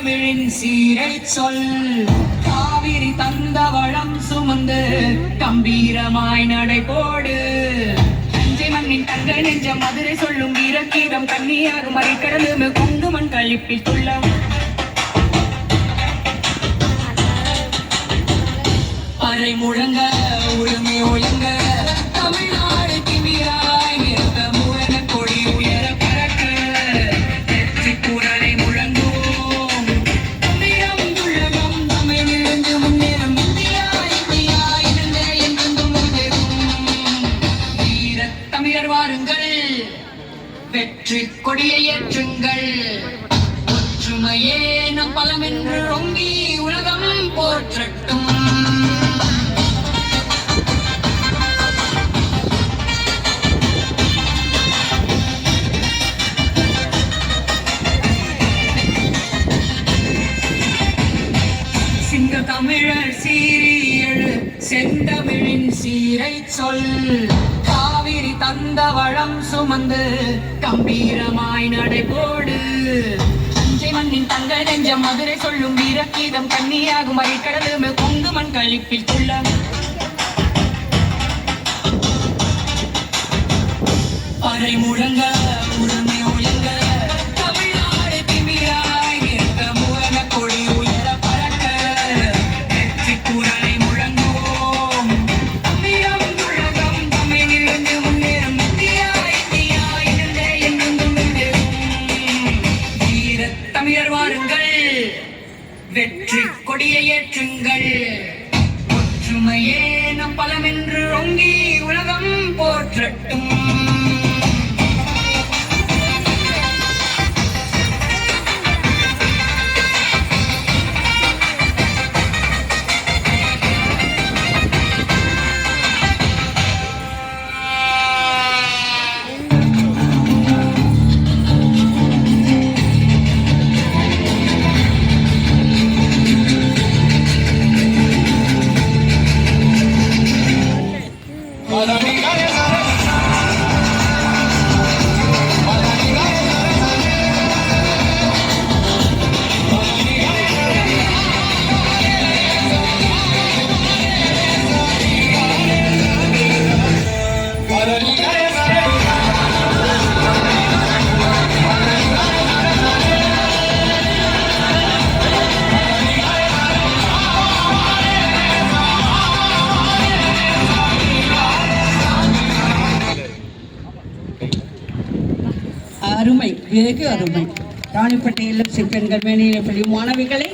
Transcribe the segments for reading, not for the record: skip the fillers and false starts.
செந்தமிழின் சீரை சொல் காவிரி தந்த வளம் சுமந்து கம்பீரமாய் நடைபோடு தஞ்சை மண்ணின் தங்க நெஞ்ச மதுரை சொல்லும் வீரகீதம் கன்னியாகுமரி கடலுமே கொண்டு மண் கழிப்பில் துள்ளம் பறை முழங்க உரிமை ஒழுங்க தமிழ்நாடு திமிராய் நிற்க மூலன கொடி உயர பறக்க வெற்றி குரலை முழங்குவோம் தமிழம் துள்ளகம் தமிழிலிருந்து முன்னேறும் இந்தியா இந்தியா இருந்த என்றென்றும் முன்னேறும் வீர தமிழர் வாருங்கள் வெற்றி கொடியை ஏற்றுங்கள் ஒற்றுமையே நம் பலம் என்று ரொம்பி உலகம் போற்றட்டும். தமிழர் சீரியழு செந்தமிழின் சீரை சொல் காவிரி தந்த வளம் சுமந்து கம்பீரமாய் நடைபோடு தஞ்சை மண்ணின் தங்க நெஞ்ச மதுரை சொல்லும் வீரகீதம் கன்னியாகுமரி கடலுமே கொங்கு மண் கழிப்பில் துள்ள பறை முழங்க உரிமை ஒழுங்க வெற்றி கொடியை ஏற்றுங்கள் ஒற்றுமையே நம் பலம் என்று ரொங்கி உலகம் போற்றட்டும். அருமை, வெகு அருமை. ராணிப்பேட்டையில் சிற்பெண்கள் மேனியப்பள்ளி மாணவிகளை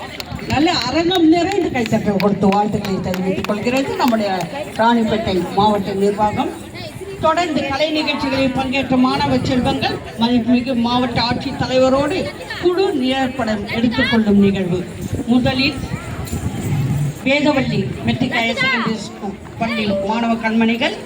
நல்ல அரங்கம் நிறைந்து கைத்தட்டல் கொடுத்து வாழ்த்துக்களை தெரிவித்துக் கொள்கிறது நம்முடைய ராணிப்பேட்டை மாவட்ட நிர்வாகம். தொடர்ந்து கலை நிகழ்ச்சிகளில் பங்கேற்ற மாணவ செல்வங்கள் மதிப்புமிகு மாவட்ட ஆட்சித் தலைவரோடு குழு நிழற்படம் எடுத்துக்கொள்ளும் நிகழ்வு. முதலில் Vedavalli matric higher secondary school பள்ளி மாணவ கண்மணிகள்